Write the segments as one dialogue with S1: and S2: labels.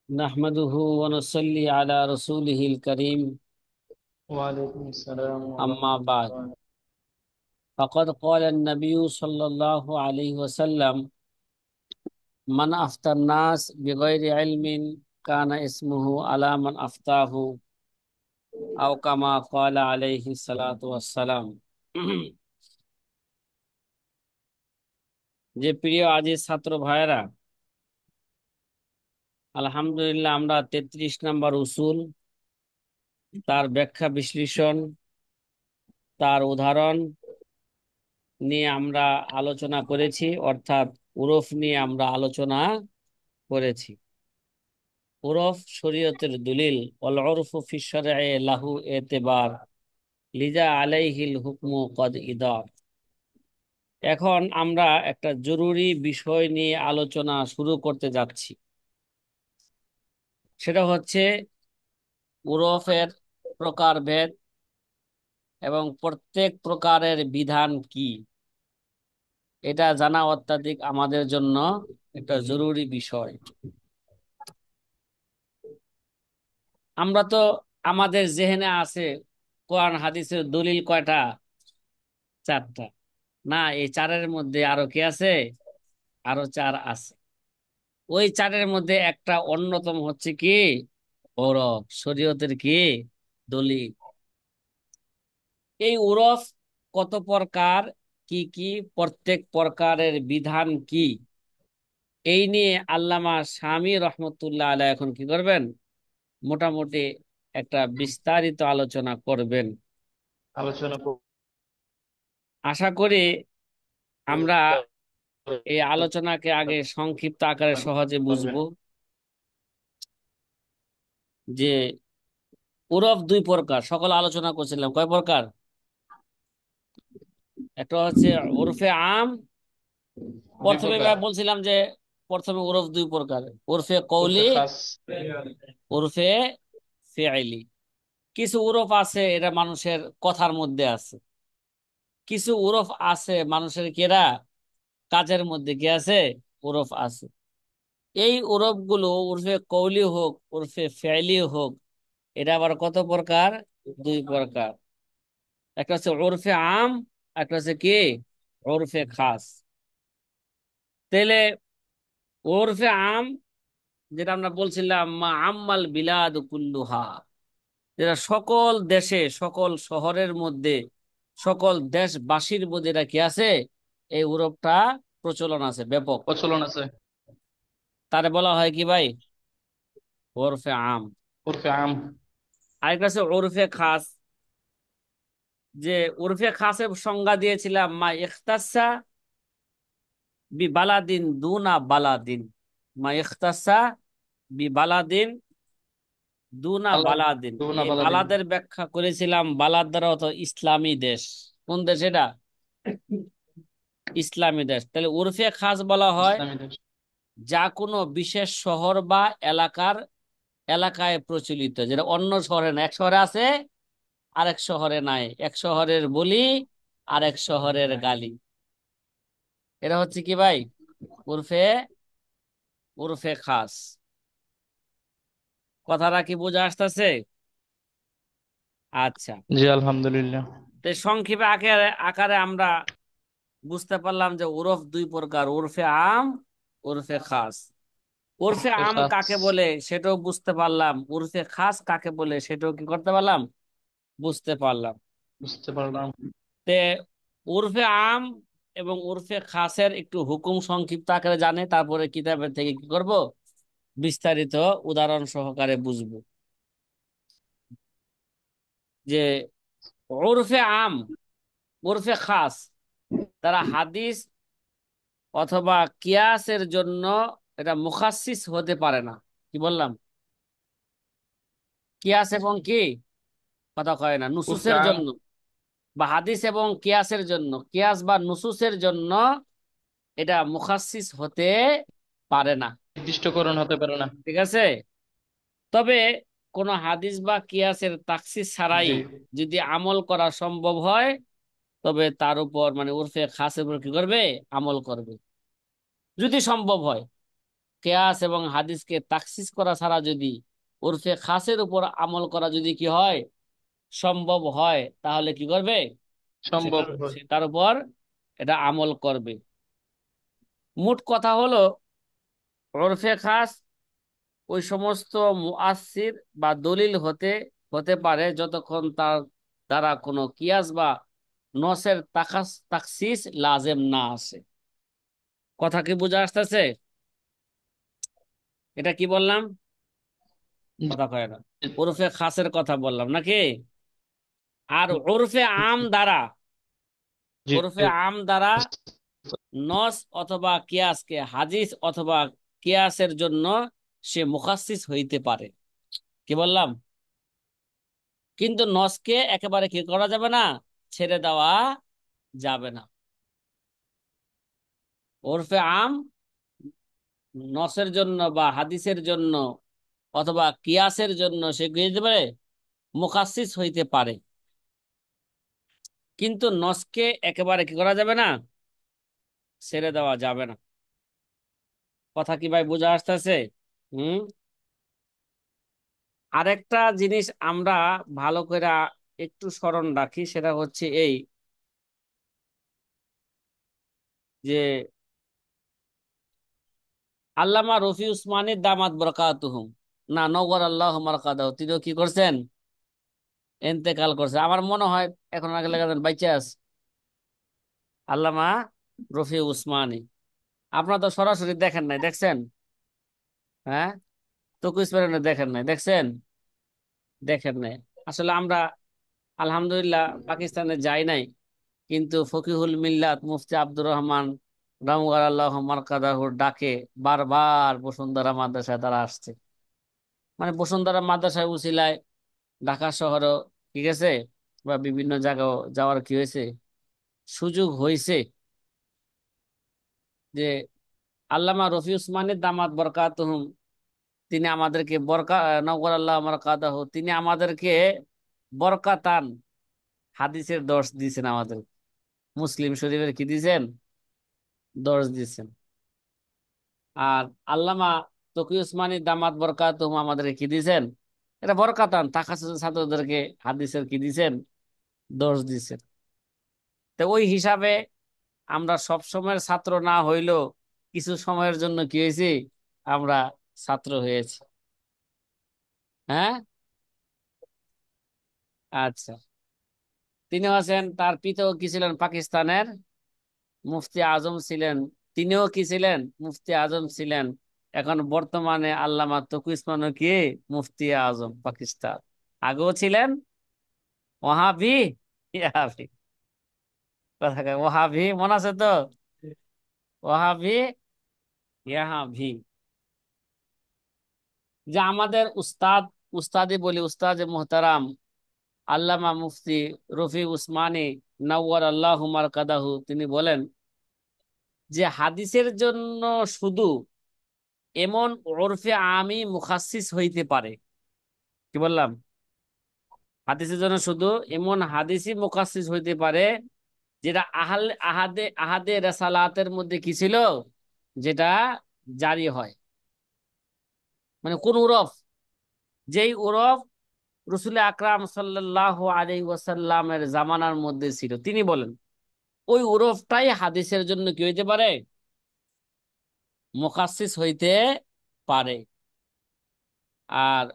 S1: نحمده ونصلي على رسوله الكريم
S2: وعليكم السلام
S1: أما
S2: ورحمة
S1: بعد.
S2: الله.
S1: فقد قال النبي صلى الله عليه وسلم: من أفتى الناس بغير علم كان اسمه على من أفتاه، أو كما قال عليه الصلاة والسلام। যে প্রিয় আজিজ ছাত্র ভাইরা, আলহামদুলিল্লাহ আমরা 33 নম্বর উসুল, তার ব্যাখ্যা বিশ্লেষণ, তার উদাহরণ নিয়ে আমরা আলোচনা করেছি, অর্থাৎ উরফ নিয়ে আমরা আলোচনা করেছি। উরফ শরীয়তের দলিল, ওয়াল উরফু ফি শারঈ লাহু এতেবার, লিজা আলাইহিল হুকমু কদ ইদার। এখন আমরা একটা জরুরি বিষয় নিয়ে আলোচনা শুরু করতে যাচ্ছি। সেটা হচ্ছে উরফের প্রকারভেদ এবং প্রত্যেক প্রকারের বিধান কি, এটা জানা অত্যাধিক আমাদের জন্য একটা জরুরি বিষয়। আমরা তো, আমাদের জেহেনে আছে কোরআন হাদিসের দলিল কয়টা? 4টা। না, এই 4-এর মধ্যে আরো কি আছে? আরো 4 আছে। ওই 4-এর মধ্যে একটা অন্যতম হচ্ছে কি? ওরফ শরীয়তের কি দলিল। এই ওরফ কত প্রকার, কি কি, প্রত্যেক প্রকারের বিধান কি, এই নিয়ে আল্লামা শামী রহমতুল্লাহ আলাইহি এখন কি করবেন? মোটামুটি একটা বিস্তারিত আলোচনা করবেন।
S2: আলোচনা
S1: আশা করি আমরা এই
S2: করতে
S1: আলোচনাকে আগে সংক্ষিপ্ত আকারে সহজে
S2: পারবেন।
S1: বুঝবো। যে ওরফ 2 প্রকার, সকল আলোচনা করছিলাম কয় প্রকার? একটা হচ্ছে ওরফে আম।
S2: দুই
S1: প্রথমে
S2: প্রকার।
S1: বলছিলাম যে প্রথমে ওরফ 2 প্রকার: ওরফে কৌলি,
S2: উরফে খাস।
S1: ওরফে ফেইলি। কিছু ওরফ আছে এটা মানুষের কথার মধ্যে আছে, কিছু ওরফ আছে মানুষের কেরা কাজের মধ্যে কি আছে, ওরফ আছে। এই ওরফ গুলো ওরফে কৌলি হোক ওরফে ফেইলি হোক, এটা আবার কত প্রকার? 2 প্রকার। একটা হচ্ছে ওরফে আম, একটা হচ্ছে কি ওরফে খাস। তাহলে ওরফে আম, যেটা আমরা বলছিলাম মা আম্মাল বিলাদ কুল্লুহা, যেটা সকল দেশে সকল শহরের মধ্যে সকল দেশবাসীর মধ্যে এটা কি আছে, এই ওরফটা প্রচলন আছে ব্যাপক।
S2: প্রচলন আছে।
S1: তারে বলা হয় কি ভাই? ওরফে আম।
S2: উরফে আম।
S1: আরেকটা আছে ওরফে খাস। যে ওরফে খাসের সংজ্ঞা দিয়েছিলাম মা ইখতাসা বি বালাদিন দুনা বালাদিন। মা ইখতাসা বি বালাদিন দুনা
S2: আল্লাহ
S1: বালাদিন।
S2: দুনা
S1: এই
S2: বালা দিন।
S1: বালাদের ব্যাখ্যা করেছিলাম, বালাদ দ্বারা অত ইসলামী দেশ। কোন দেশ এটা? ইসলামী দেশ। তাহলে উরফে খাস বলা হয়
S2: ইসলামী দেশ।
S1: যা কোনো বিশেষ শহর বা এলাকায় প্রচলিত, যেটা অন্য শহরে না। এক শহরে আছে, আরেক শহরে নাই। এক শহরের বলি, আরেক শহরের গালি। এটা হচ্ছে কি ভাই? উরফে উরফে খাস। কথাটা কি বোঝা আসতেছে? আচ্ছা।
S2: জি আলহামদুলিল্লাহ।
S1: তো সংক্ষেপে আকারে আকারে আমরা বুঝতে পারলাম যে ওরফ 2 প্রকার: ওরফে আম, ওরফে খাস। ওরফে
S2: উরফে
S1: আম
S2: খাস।
S1: কাকে বলে সেটাও বুঝতে পারলাম, ওরফে খাস কাকে বলে সেটাও কি করতে পারলাম, বুঝতে পারলাম।
S2: বুঝতে পারলাম।
S1: তে ওরফে আম এবং ওরফে খাসের একটু হুকুম সংক্ষিপ্ত আকারে জানে, তারপরে কিতাবের থেকে কি করব, বিস্তারিত উদাহরণ সহকারে বুঝবো। যে ওরফে আম, ওরফে খাস, তারা হাদিস অথবা কিয়াসের জন্য এটা মুখাসসিস হতে পারে না। কি বললাম? কিয়াস এবং কি, কথা কয় না,
S2: উরফে
S1: নুসুসের
S2: আম
S1: জন্য বা হাদিস এবং কিয়াসের জন্য, কিয়াস বা নুসুসের জন্য এটা মুখাসসিস হতে পারে না।
S2: নির্দিষ্টকরণ হতে পারে না।
S1: ঠিক আছে? তবে কোন হাদিস বা কিয়াসের তাখসিস ছাড়াই
S2: জি।
S1: যদি আমল করা সম্ভব হয়, তবে তার উপর মানে উরফে খাসের উপর কি করবে, আমল করবে, যদি সম্ভব হয়। কিয়াস এবং হাদিসকে তাখসিস করা ছাড়া যদি ওরফে খাসের উপর আমল করা যদি কি হয়, সম্ভব হয়, তাহলে কি করবে?
S2: সম্ভব হয়।
S1: সে তার উপর এটা আমল করবে। মোট কথা হলো, ওরফে খাস ওই সমস্ত মুআসসির বা দলিল হতে হতে পারে যতক্ষণ তার দ্বারা কোনো কিয়াস বা নসের তাখসিস লাজেম না আসে। কথা কি বোঝা আসতেছে? এটা কি বললাম? কথা কয় না।
S2: জি,
S1: ওরফে খাসের কথা বললাম নাকি? আর ওরফে আম দ্বারা,
S2: জি,
S1: ওরফে আম দ্বারা নস অথবা কিয়াসকে হাদিস অথবা কিয়াসের জন্য সে মুখাসসিস হইতে পারে। কি বললাম? কিন্তু নসকে একেবারে কি করা যাবে না, ছেড়ে দেওয়া যাবে না। ওরফে আম নসের জন্য বা হাদিসের জন্য অথবা কিয়াসের জন্য সে কি হইতে পারে, মুখাসসিস হইতে পারে। কিন্তু নসকে একেবারে কি করা যাবে না, ছেড়ে দেওয়া যাবে না। কথা কি ভাই বোঝা আসতেছে? হুম। আরেকটা জিনিস আমরা ভালো করে একটু স্মরণ রাখি, সেটা হচ্ছে এই যে আল্লামা রফি উসমানীর দামাত বরকাতুহুম, না নগর আল্লাহ মারকাদাহু, তিনিও কি করছেন, ইন্তেকাল করছে। আমার মনে হয় এখন আগে লেগে বাইচে আছে আল্লামা রফি উসমানী। আপনারা তো সরাসরি দেখেন নাই, দেখছেন? হ্যাঁ, তকু ইসমানী দেখেন নাই, দেখছেন? দেখেন নাই। আসলে আমরা আলহামদুলিল্লাহ পাকিস্তানে যাই নাই, কিন্তু ফকিহুল মিল্লাত মুফতি আব্দুর রহমান রামগার আল্লাহ মারকাদাহুর ডাকে বারবার বসুন্ধরা মাদ্রাসায় তারা আসছে। মানে বসুন্ধরা মাদ্রাসায় উছিলায় ঢাকা শহরও, ঠিক আছে, বা বিভিন্ন জায়গাও যাওয়ার কি হয়েছে, সুযোগ হয়েছে। যে আল্লামা রফি উসমানের দামাত বরকাতুহুম, তিনি আমাদেরকে নওয়ার আল্লাহ মারকাদাহু, তিনি আমাদেরকে বরকাতান হাদিসের দর্শ দিয়েছেন আমাদের। মুসলিম শরীফের কি দিয়েছেন, দর্শ দিয়েছেন। আর আল্লামা তকি উসমানী দামাত বরকাতুহুম আমাদেরকে কি দিয়েছেন, এটা বরকাতান তাখাসুসের ছাত্রদেরকে হাদিসের কি দিয়েছেন, দর্শ দিয়েছেন। তো ওই হিসাবে আমরা সব সময়ের ছাত্র না হইলেও কিছু সময়ের জন্য কি হয়েছি, আমরা ছাত্র হয়েছি। হ্যাঁ, আচ্ছা। তিনি আছেন, তার পিতাও কি ছিলেন, পাকিস্তানের মুফতি আজম ছিলেন। তিনিও কি ছিলেন, মুফতি আজম ছিলেন। এখন বর্তমানে আল্লামা তকী উসমানও কি মুফতি আজম পাকিস্তান। আগেও ছিলেন ওহাবি ইয়াবি, কথা কয় ওহাবি, মনে আছে তো? ওহাবি ইয়াহাবি। যে আমাদের উস্তাদ, উস্তাদি বলি, উস্তাদ মোহতারাম আল্লামা মুফতি রফি উসমানী নওয়ার আল্লাহু মারকাদাহু, তিনি বলেন যে হাদিসের জন্য শুধু এমন ওরফে আমি মুখাসসিস হইতে পারে। কি বললাম? হাদিসের জন্য শুধু এমন হাদিসই মুখাসসিস হইতে পারে যেটা আহাদে আহাদে রেসালাতের মধ্যে কি ছিল, যেটা জারি হয়। মানে কোন উরফ, যেই উরফ রসুল আকরাম সাল্লাল্লাহু আলাইহি ওয়াসাল্লামের জামানার মধ্যে ছিল, তিনি বলেন ওই উরফটাই হাদিসের জন্য কি হইতে পারে, মুখাসসিস হইতে পারে। আর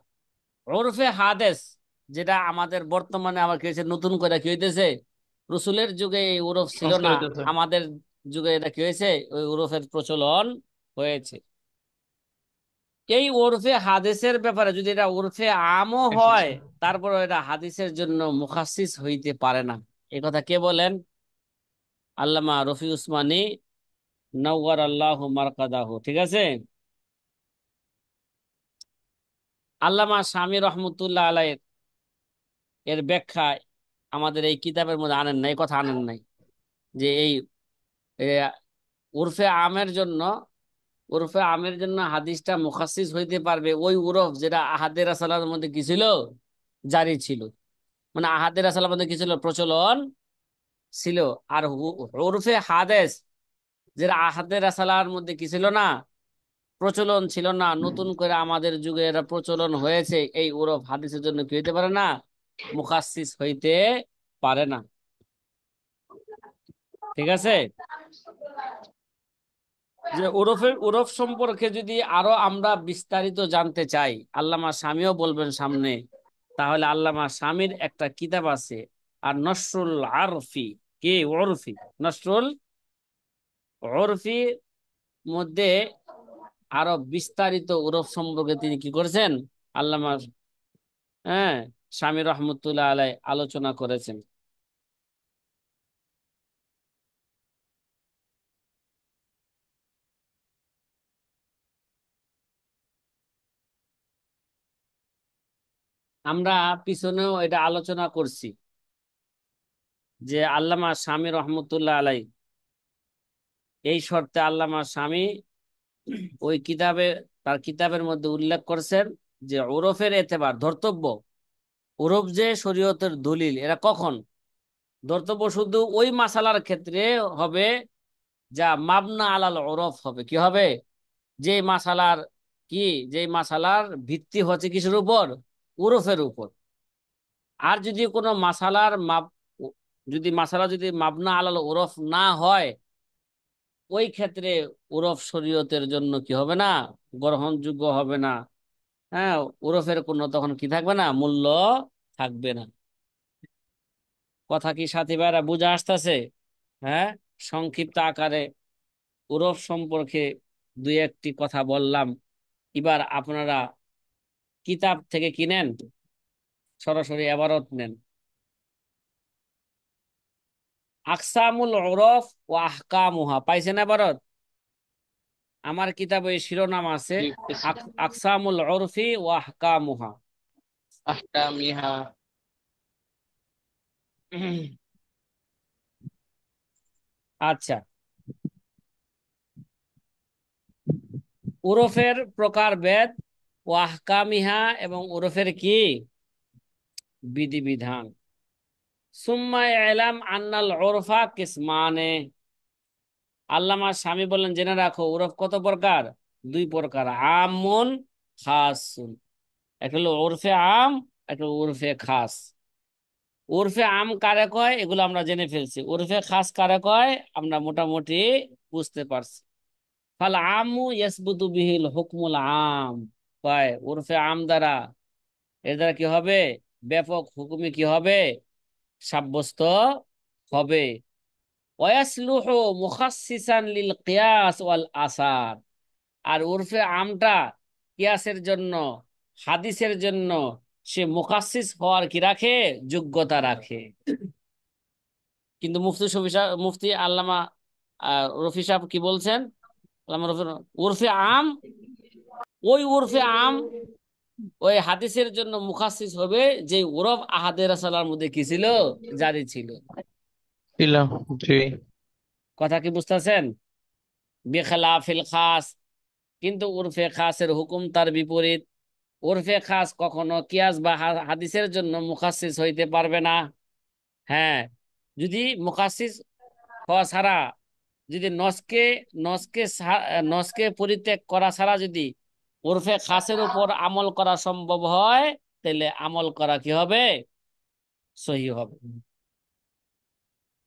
S1: ওরফে হাদেস, যেটা আমাদের বর্তমানে আবার কি হয়েছে, নতুন করে কি হইতেছে, রসুলের যুগে এই ওরফ ছিল না,
S2: সংস্কারিত আছে।
S1: আমাদের যুগে এটা কি হয়েছে, ওই ওরফের প্রচলন হয়েছে। এই ওরফে হাদিসের ব্যাপারে যদি এটা ওরফে আমও হয়,
S2: এসেছে।
S1: তারপর এটা হাদিসের জন্য মুখাসসিস হইতে পারে না। এই কথা কে বলেন? আল্লামা রফি উসমানী নওয়ার আল্লাহু মারকাদাহু, ঠিক আছে। আল্লামা শামী রহমতুল্লাহ আলাইহ এর ব্যাখ্যা আমাদের এই কিতাবের মধ্যে আনেন নাই, কথা আনেন নাই যে এই এ, উরফে আমের জন্য, উরফে আমের জন্য হাদিসটা মুখাসসিস হইতে পারবে ওই উরফ যেটা আহাদের রাসালার মধ্যে কি ছিল, জারি ছিল। মানে আহাদের রাসালার মধ্যে কি ছিল, প্রচলন ছিল। আর উরফে হাদেস যেটা আহাদের রাসালার মধ্যে কি ছিল না, প্রচলন ছিল না, নতুন করে আমাদের যুগে এটা প্রচলন হয়েছে, এই ওরফ হাদিসের জন্য কি হইতে পারে না? মুখাসসিস হইতে পারে না। ঠিক আছে? যে ওরফ সম্পর্কে যদি আরো আমরা বিস্তারিত জানতে চাই, আল্লামা শামীও বলবেন সামনে, তাহলে আল্লামা শামীর একটা কিতাব আছে, আর নসরুল আরফি, কি ওরফি, নসরুল ওরফি মধ্যে আরো বিস্তারিত ওরফ সম্পর্কে তিনি কি করেছেন, আল্লামা, হ্যাঁ, শামী রহমতুল্লাহ আলাই আলোচনা করেছেন। আমরা পিছনেও এটা আলোচনা করছি যে আল্লামা শামী রহমতুল্লাহ আলাই এই শর্তে আল্লামা শামী ওই কিতাবে, তার কিতাবের মধ্যে উল্লেখ করেছেন যে ওরফের এতেবার ধর্তব্য, ওরফ যে শরীয়তের দলিল, এরা কখন ধর্তব্য? শুধু ওই মাসালার ক্ষেত্রে হবে যা মাবনা আলাল ওরফ হবে। কি হবে? যে মাসালার, কি, যে মাসালার ভিত্তি হচ্ছে কিসের উপর? ওরফের উপর। আর যদি কোনো মাসালার যদি মাসালা যদি মাবনা আলাল ওরফ না হয়, ওই ক্ষেত্রে ওরফ শরীয়তের জন্য কি হবে না? গ্রহণযোগ্য হবে না। হ্যাঁ, ওরফের কোনো তখন কি থাকবে না? মূল্য থাকবে না। কথা কি সাথী ভাইরা বুঝে আসতেছে? হ্যাঁ, সংক্ষিপ্ত আকারে ওরফ সম্পর্কে দুই একটি কথা বললাম। এবার আপনারা কিতাব থেকে কিনেন, সরাসরি এবারত নেন। আকসামুল ওরফ ও আহকামুহা পাইছেন এবারত? আমার কিতাবে শিরোনাম আছে
S2: জি পেয়েছি।
S1: আকসামুল ওরফি ও আহকামুহা।
S2: আহকামিহা।
S1: আচ্ছা, ওরফের প্রকারভেদ ও আহকামিহা, এবং ওরফের কি বিধিবিধান। সুম্মা ইলাম আন্নাল উরফা কিসমানে, আল্লামা স্বামী বললেন জেনে রাখো ওরফ কত প্রকার? দুই প্রকার, আমুন খাসুন। একটা হলো ওরফে আম, একটা ওরফে খাস। ওরফে আম কারে কয় এগুলো আমরা জেনে ফেলছি, ওরফে খাস কারে কয় আমরা মোটামুটি বুঝতে পারছি। ফাল আমু ইয়াসবুতু বিহিল হুকমুল আম, কয় ওরফে আম দ্বারা, এর দ্বারা কি হবে? ব্যাপক হুকুমে কি হবে? সাব্যস্ত হবে। ওয়াসলুহু মুখাসসিসান লিল কিয়াস ওয়াল আসার, আর উরফে আমটা কিয়াসের জন্য, হাদিসের জন্য সে মুখাসসিস হওয়ার কি রাখে? যোগ্যতা রাখে। কিন্তু মুফতি আল্লামা রফি সাহেব কি বলছেন? আল্লামা রফি, উরফে আম, ওই উরফে আম ওই হাদিসের জন্য মুখাসসিস হবে যে ওরফ আহাদে রাসালার মধ্যে কি ছিল? জারি ছিল।
S2: ছিল। জি।
S1: কথা কি বুঝতেছেন? বেখেলাফিল খাস, কিন্তু উরফে খাসের হুকুম তার বিপরীত। উরফে খাস কখনো কিয়াস বা হাদিসের জন্য মুখাসসিস হইতে পারবে না। হ্যাঁ, যদি মুখাসসিস হওয়া ছাড়া, যদি নসকে পরিত্যাগ করা ছাড়া যদি উরফে খাসের উপর আমল করা সম্ভব হয়, তাহলে আমল করা কি হবে? সহি হবে।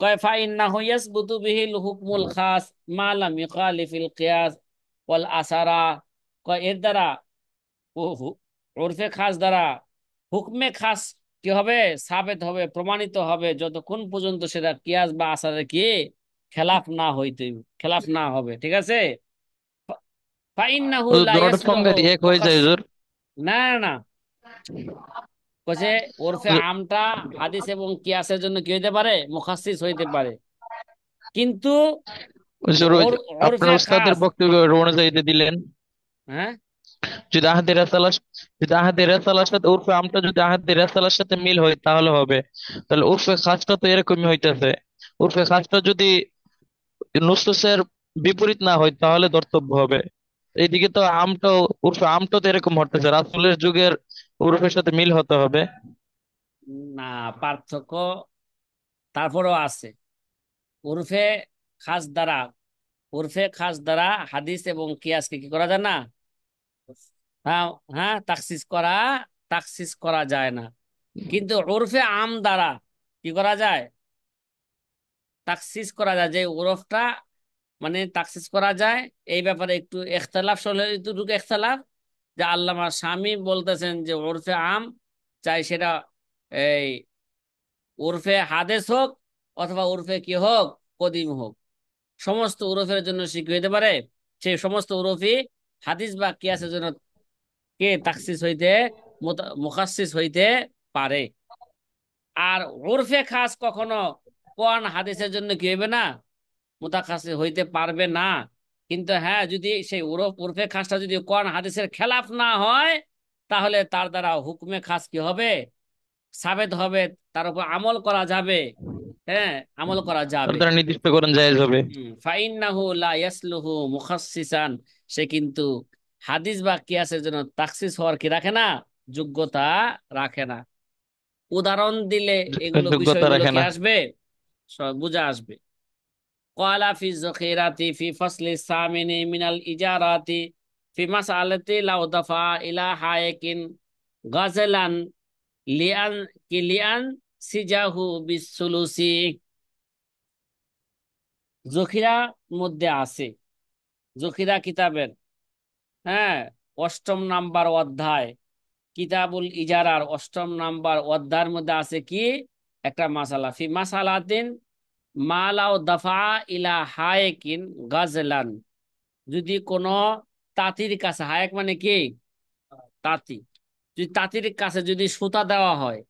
S1: কয় ফাইন্নাহু ইয়াসবুতু বিহিল হুকমুল খাস মা লাম ইউখালিফিল কিয়াস ওয়াল আসারা, কয় এর দ্বারা, উরফে খাস দ্বারা হুকমে খাস কি হবে? সাবেত হবে, প্রমাণিত হবে, যতক্ষণ পর্যন্ত সেটা কিয়াস বা আসারে কি খেলাফ না হইতে, খেলাফ না হবে। ঠিক আছে? ফাইন্নাহু
S2: হুজুর
S1: লা
S2: দুটোর
S1: ইয়াসলুহু
S2: সংজ্ঞা এক হয়ে
S1: মুখাস,
S2: যায় হুজুর।
S1: না না না, কছে ওরফে
S2: হুজুর,
S1: আমটা হাদিস এবং কিয়াসের জন্য কি হইতে পারে? মুখাসসিস হইতে পারে। কিন্তু
S2: হুজুর, ওই
S1: ওর
S2: যে আপনার
S1: ওরফে
S2: উস্তাদের
S1: খাস,
S2: বক্তব্য অনুযায়ী যে দিলেন,
S1: হ্যাঁ,
S2: যদি আহাদের রাসালার, যদি আহাদের রাসালার সাথে উরফে আমটা যদি আহাদের রাসালার সাথে মিল হয় তাহলে হবে। তাহলে উরফে খাসটা তো এরকমই হইতেছে। উরফে খাসটা যদি নুসুসের বিপরীত না হয় তাহলে ধর্তব্য হবে। এইদিকে তো আমটাও, উরফে আমটাও তো এরকম হতেছে, রাসূলের যুগের উরফের সাথে মিল হতে হবে।
S1: না, পার্থক্য তারপরেও আছে। ওরফে খাস দ্বারা উরফে খাস দ্বারা হাদিস এবং কিয়াসকে কি করা যায় না? হ্যাঁ, হ্যাঁ, তাকসিস করা যায় না। কিন্তু উরফে আম দ্বারা কি করা যায়? তাকসিস করা যায়, যে ওরফটা মানে তাকসিস করা যায়। এই ব্যাপারে একটু ইখতিলাফ চলে, একটুটুকু ইখতিলাফ, যে আল্লামা শামী বলতেছেন যে ওরফে আম, চাই সেটা এই উরফে হাদেস হোক অথবা উরফে কি হোক, কদিম হোক, সমস্ত উরফের জন্য স্বীকৃত হইতে পারে। সেই সমস্ত উরফই হাদিস বা কিয়াসের জন্য কে তাকসিস হইতে, মুখাসসিস হইতে পারে। আর উরফে খাস কখনো কোরআন হাদিসের জন্য কি হইবে না, মুতাখাসিস হইতে পারবে না। কিন্তু হ্যাঁ, যদি সেই উরফে খাসটা যদি কোরআন হাদিসের খেলাফ না হয়, তাহলে তার দ্বারা হুকমে খাস কি হবে, সাবেত হবে, তার উপর আমল করা যাবে। হ্যাঁ, আমল করা
S2: তার
S1: যাবে।
S2: দ্বারা নির্দিষ্টকরণ জায়েজ হবে।
S1: ফাইন্নাহু লা ইয়াসলুহু মুখাসসিসান, সে কিন্তু হাদিস বা কিয়াসের জন্য তাখসিস হওয়ার কি রাখে না, যোগ্যতা রাখে না। উদাহরণ দিলে এগুলো
S2: যোগ্যতা
S1: বিষয়গুলো
S2: রাখে
S1: কি
S2: না।
S1: আসবে, সব বুঝা আসবে। قال في الذخيرة في فصل الثامن من الإجارات في مسألة لو دفع إلى حائك غزلا لأن سجاه بالثلث। জখিরা মধ্যে আছে, জখিরা কিতাবের, হ্যাঁ, অষ্টম নাম্বার অধ্যায়, কিতাবুল ইজারার অষ্টম নাম্বার অধ্যায়ের মধ্যে আছে কি, একটা মাসালা, ফি মাসালাতিন মালাও দাফা ইলা হায়েকিন গাজলান, যদি কোনো তাঁতির কাছে, হায়েক মানে কি, তাঁতি, যদি তাঁতির কাছে যদি সুতা দেওয়া হয়,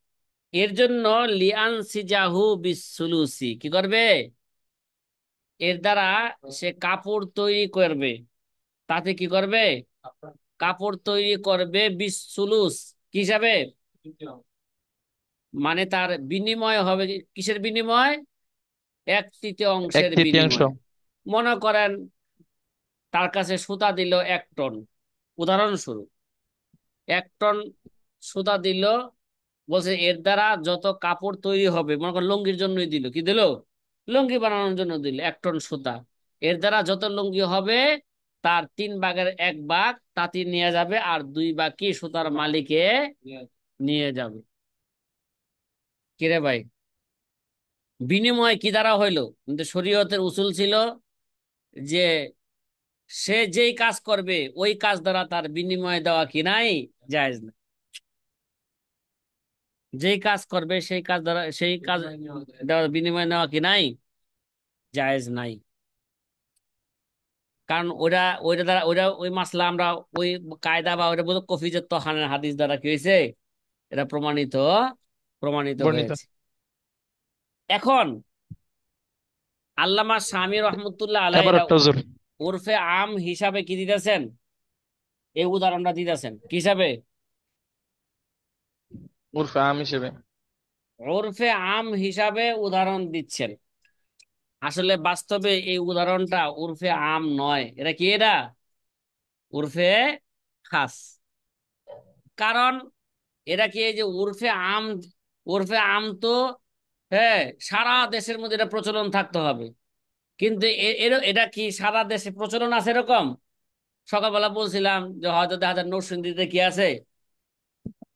S1: এর জন্য লিয়ান সিজাহু বিসুলুসি কি করবে, এর দ্বারা সে কাপড় তৈরি করবে, তাতে কি করবে, কাপড় তৈরি করবে বিসুলুস, কি হিসাবে, মানে তার বিনিময় হবে কিসের বিনিময়, এক তৃতীয়
S2: এক
S1: অংশের
S2: তৃতীয়াংশ।
S1: বিনিময়। মনে করেন তার কাছে সুতা দিল 1 টন, উদাহরণস্বরূপ 1 টন সুতা দিল, বলছে এর দ্বারা যত কাপড় তৈরি হবে, মনে করেন লুঙ্গির জন্যই দিল, কি দিল, লুঙ্গি বানানোর জন্য দিল 1 টন সুতা, এর দ্বারা যত লুঙ্গি হবে তার 3 ভাগের 1 ভাগ তাঁতি নিয়ে যাবে, আর 2 ভাগ কি সুতার মালিকে নিয়ে যাবে। কিরে ভাই, বিনিময় কি দ্বারা হইলো, কিন্তু শরীয়তের উসুল ছিল যে সে যেই কাজ করবে ওই কাজ দ্বারা তার বিনিময় দেওয়া কি নাই, জায়েজ না। যেই কাজ করবে সেই কাজ দ্বারা, সেই কাজ দেওয়ার বিনিময় নেওয়া কি নাই, জায়েজ নাই। কারণ ওরা, ওইটা দ্বারা, ওইটা ওই মাসলা আমরা ওই কায়দা বা ওইটা বলতে কফিজের তহানের হাদিস দ্বারা কি হয়েছে, এটা প্রমাণিত, প্রমাণিত
S2: বর্ণিত।
S1: হয়েছে। এখন আল্লামা শামী রহমতুল্লাহ আলাইহি
S2: এবার
S1: এরা
S2: একটা হুজুর।
S1: উরফে আম হিসাবে কি দিতেছেন, এই উদাহরণটা দিতেছেন কি হিসাবে,
S2: উরফে আম হিসেবে।
S1: ওরফে আম হিসাবে উদাহরণ দিচ্ছেন। আসলে বাস্তবে এই উদাহরণটা উরফে আম নয়, এটা কি, এটা উরফে খাস। কারণ এটা কি, এই যে উরফে আম, উরফে আম তো, হ্যাঁ, সারা দেশের মধ্যে এটা প্রচলন থাকতে হবে। কিন্তু এটা কি সারা দেশে প্রচলন আছে এরকম? সকালবেলা বলছিলাম যে হয়তো দেখা যায় নরসিংদীতে কি আছে,